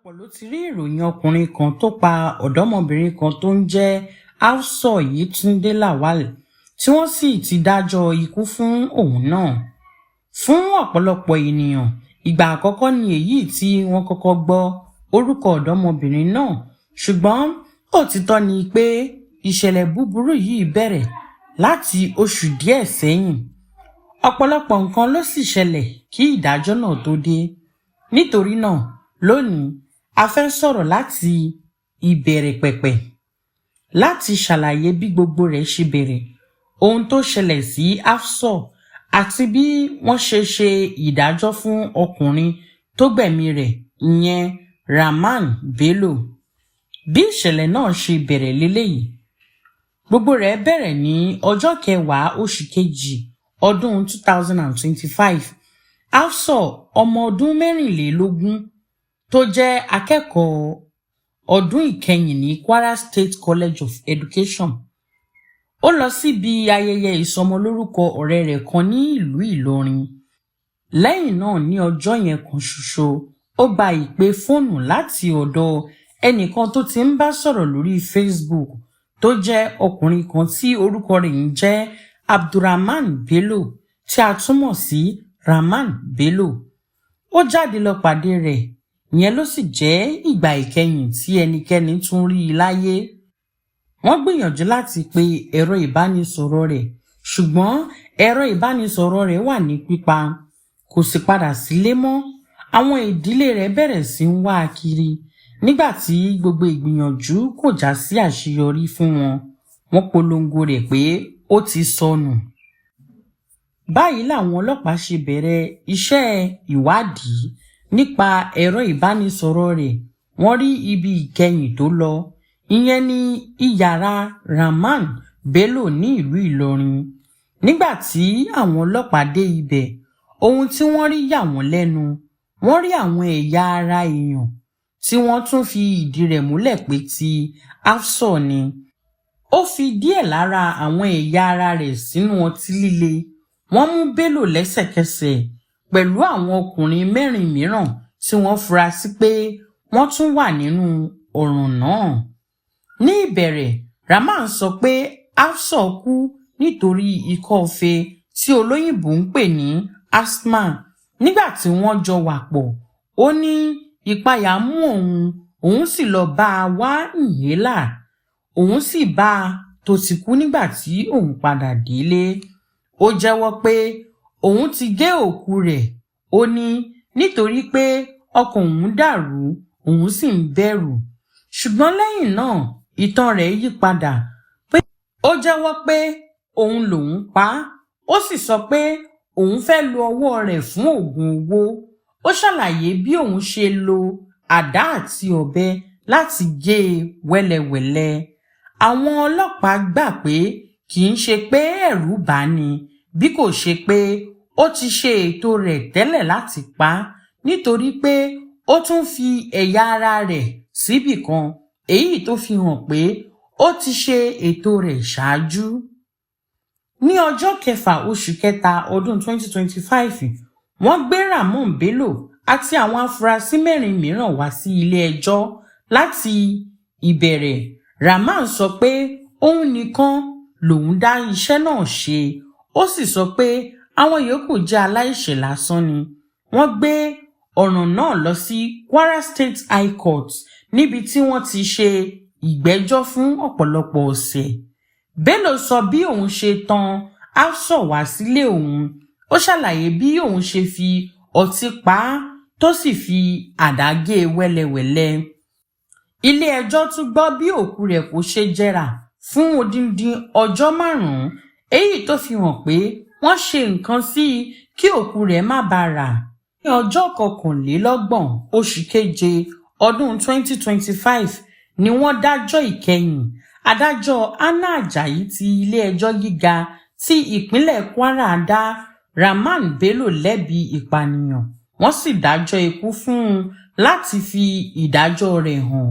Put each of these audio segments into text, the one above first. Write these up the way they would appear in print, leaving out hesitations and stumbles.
ọ̀pọ̀lọpọ̀ ló ti rí ìròyìn ọkùnrin kan tó pa ọ̀dọ́mọbìnrin kan tó ń jẹ́ Afso Yetunde Lawal tí wọ́n sì ti dájọ́ ikú fún òun náà. Fún ọ̀pọ̀lọpọ̀ ènìyàn, ìgbà àkọ́kọ́ ni èyí tí wọ́n kọ́kọ́ gbọ́ orúkọ ọ̀dọ́mọbìnrin náà, ṣùgbọ́n òtítọ́ ni pé ìṣẹ̀lẹ̀ búburú yìí bẹ̀rẹ̀ láti oṣù díẹ̀ sẹ́yìn. Ọ̀pọ̀lọpọ̀ nǹkan ló sì ṣẹlẹ̀ kí ìdájọ́ náà tó dé. Nítorí náà, lónìí a fẹ́ sọ̀rọ̀ láti ìbẹ̀rẹ̀ pẹ̀pẹ̀, láti ṣàlàyé bí gbogbo rẹ̀ ṣe bẹ̀rẹ̀, ohun tó ṣẹlẹ̀ sí Afso àti bí wọ́n ṣe ìdájọ́ fún ọkùnrin tó gbẹ̀mí rẹ̀, ìyẹn Rahman Bello. Bí ìṣẹ̀lẹ̀ náà ṣe bẹ̀rẹ̀ leléyìí. Gbogbo rẹ̀ bẹ̀rẹ̀ ní ọjọ́ 10 oṣù kejì ọdún 2025. Afso, ọmọ ọdún 24 tó jẹ́ akẹ́kọ̀ọ́ ọdún ìkẹyìn ní Kwara State College of Education. Ó lọ síbi ayẹyẹ ìsọmọlórúkọ ọ̀rẹ́ rẹ̀ kan ní ìlú Ìlọrin. Lẹ́yìn náà, ní ọjọ́ yẹn kan ṣoṣo, ó gba ìpè fóònù láti ọ̀dọ̀ ẹnìkan tó ti ń bá sọ̀rọ̀ lórí Facebook tó jẹ́ ọkùnrin kan tí orúkọ rẹ̀ ń jẹ́ Abdulrahman Bello, tí a túmọ̀ sí Rahman Bello. Ó jáde lọ pàdé rẹ̀, ìyẹn ló sì jẹ́ ìgbà ìkẹyìn tí ẹnikẹ́ni tún rí i láyé. Wọ́n gbìyànjú láti pe ẹ̀rọ ìbánisọ̀rọ̀ rẹ̀, ṣùgbọ́n ẹ̀rọ ìbánisọ̀rọ̀ rẹ̀ wà ní pípa, kò sì padà sílé mọ́. Àwọn ìdílé rẹ̀ bẹ̀rẹ̀ sí ń wá a kiri. Nígbà tí gbogbo ìgbìyànjú kò já sí àṣeyọrí fún wọn, wọ́n polongo rẹ̀ pé ó ti sọnù. Báyìí làwọn ọlọ́pàá ṣe bẹ̀rẹ̀ iṣẹ́ ìwádìí nípa ẹ̀rọ ìbánisọ̀rọ̀ rẹ̀. Wọ́n rí ibi ìkẹyìn tó lọ, ìyẹn ní ìyàrá Rahman Bello ní ìlú Ìlọrin. Nígbà tí àwọn ọlọ́pàá dé ibẹ̀, ohun tí wọ́n rí yà wọ́n lẹ́nu. Wọ́n rí àwọn ẹ̀yà ara èèyàn tí wọ́n tún fi ìdí rẹ̀ múlẹ̀ pé ti Afso ni. Ó fi díẹ̀ lára àwọn ẹ̀yà ara rẹ̀ sínú ọtí líle. Wọ́n mú Bello lẹ́sẹ̀kẹsẹ̀ pẹ̀lú àwọn ọkùnrin 4 mìíràn tí wọ́n fura sí pé wọ́n tún wà nínú ọ̀ràn náà. Ní ìbẹ̀rẹ̀, Rahman sọ pé Afso kú nítorí ikọ́ ife tí olóyìnbó ń pè ní asthma. Nígbà tí wọ́n jọ wà pọ̀, ó ní ìpayà mú òun sì lọ bá a wá inhaler. Òun sì bá a tó ti kú nígbà tí òun padà délé. Ó jẹ́wọ́ pé òun ti gé òkú rẹ̀. Ó ní nítorí pé ọkàn òun dàrú, òun sì ń bẹ̀rù. Ṣùgbọ́n lẹ́yìn náà, ìtàn rẹ̀ yí padà. Ó jẹ́wọ́ pé òun lòun pa á. Ó sì sọ pé òun fẹ́ lo ọwọ́ rẹ̀ fún oògùn owó. Ó ṣàlàyé bí òun ṣe lo àdá àti ọ̀bẹ láti gé e wẹ́lẹwẹ̀lẹ. Àwọn ọlọ́pàá gbà pé kì í ṣe pé ẹ̀rù bà ní, bí kò ṣe pé ó ti ṣe ètò rẹ̀ tẹ́lẹ̀ láti pa á, nítorí pé ó tún fi ẹ̀yà ara rẹ̀ síbì kan, èyí tó fi hàn pé ó ti ṣe ètò rẹ̀ ṣáájú. Ní ọjọ́ 6 oṣù kẹta ọdún 2025, wọ́n gbé Rahman Bello àti àwọn afurasí 4 mìíràn wá sí ilé ẹjọ́. Láti ìbẹ̀rẹ̀, Rahman sọ pé òun nìkan lòun dá iṣẹ́ náà ṣe. Ó sì sọ pé àwọn yòókù jẹ́ aláìṣẹ̀ lásán ni. Wọ́n gbé ọ̀ràn náà lọ sí Kwara State High Court, níbi tí wọ́n ti ṣe ìgbẹ́jọ́ fún ọ̀pọ̀lọpọ̀ ọ̀sẹ̀. Bello sọ bí òun ṣe tàn Afso wá sílé òun. Ó ṣàlàyé bí òun ṣe fi ọtí pa á tó sì fi àdá gé e wẹ́lẹwẹ̀lẹ. Ilé ẹjọ́ tún gbọ́ bí òkú rẹ̀ kò ṣe jẹrà fún odindi ọjọ́ 5, èyí tó fi hàn pé wọ́n ṣe nǹkan sí i kí òkú rẹ̀ má bàa rà. Ní ọjọ́ 29 oṣù keje ọdún 2025 ni wọ́n dájọ́ ìkẹyìn. Adájọ́ Anna Ajayi ti ilé ẹjọ́ gíga ti ìpínlẹ̀ Kwara dá Rahman Bello lẹ́bi ìpànìyàn. Wọ́n sì dájọ́ ikú fún un láti fi ìdájọ́ rẹ̀ hàn.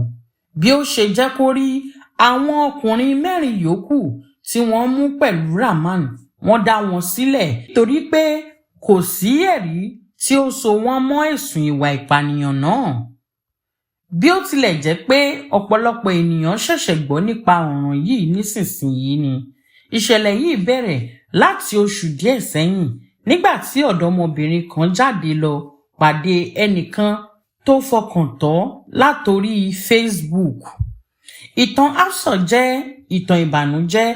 Bí ó ṣe jẹ́ kó rí, àwọn ọkùnrin 4 yòókù tí wọ́n mú pẹ̀lú Rahman, wọ́n dá wọn sílẹ̀ torí pé kò sí ẹ̀rí tí ó so wọ́n mọ́ ẹ̀sùn ìwà ìpànìyàn náà. bí ó tilẹ̀ jẹ́ pé ọ̀pọ̀lọpọ̀ ènìyàn ṣẹ̀ṣẹ̀ gbọ́ nípa ọ̀ràn yìí nísinsìnyí ni. Ìṣẹ̀lẹ̀ yìí bẹ̀rẹ̀ láti oṣù díẹ̀ sẹ́yìn nígbà tí ọ̀dọ́mọbìnrin kan jáde lọ pàdé ẹnìkan tó fọkàn tán látorí Facebook. Ìtàn Hafsat jẹ́ ìtàn ìbànújẹ́,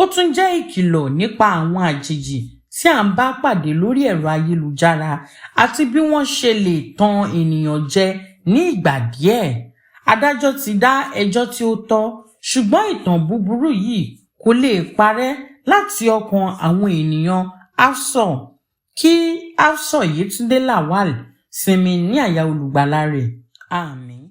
ó tún jẹ́ ìkìlọ̀ nípa àwọn àjèjì tí à ń bá pàdé lórí ẹ̀rọ ayélujára àti bí wọ́n ṣe lè tan ènìyàn jẹ ní ìgbà díẹ̀. Adájọ́ ti dá ẹjọ́ tí ó tọ́, ṣùgbọ́n ìtàn búburú yìí kò lè parẹ́ láti ọkàn àwọn ènìyàn Hafsat. Kí Hafsat Yetunde Lawal sinmi ní àyà olùgbàlà rẹ̀. Àmín.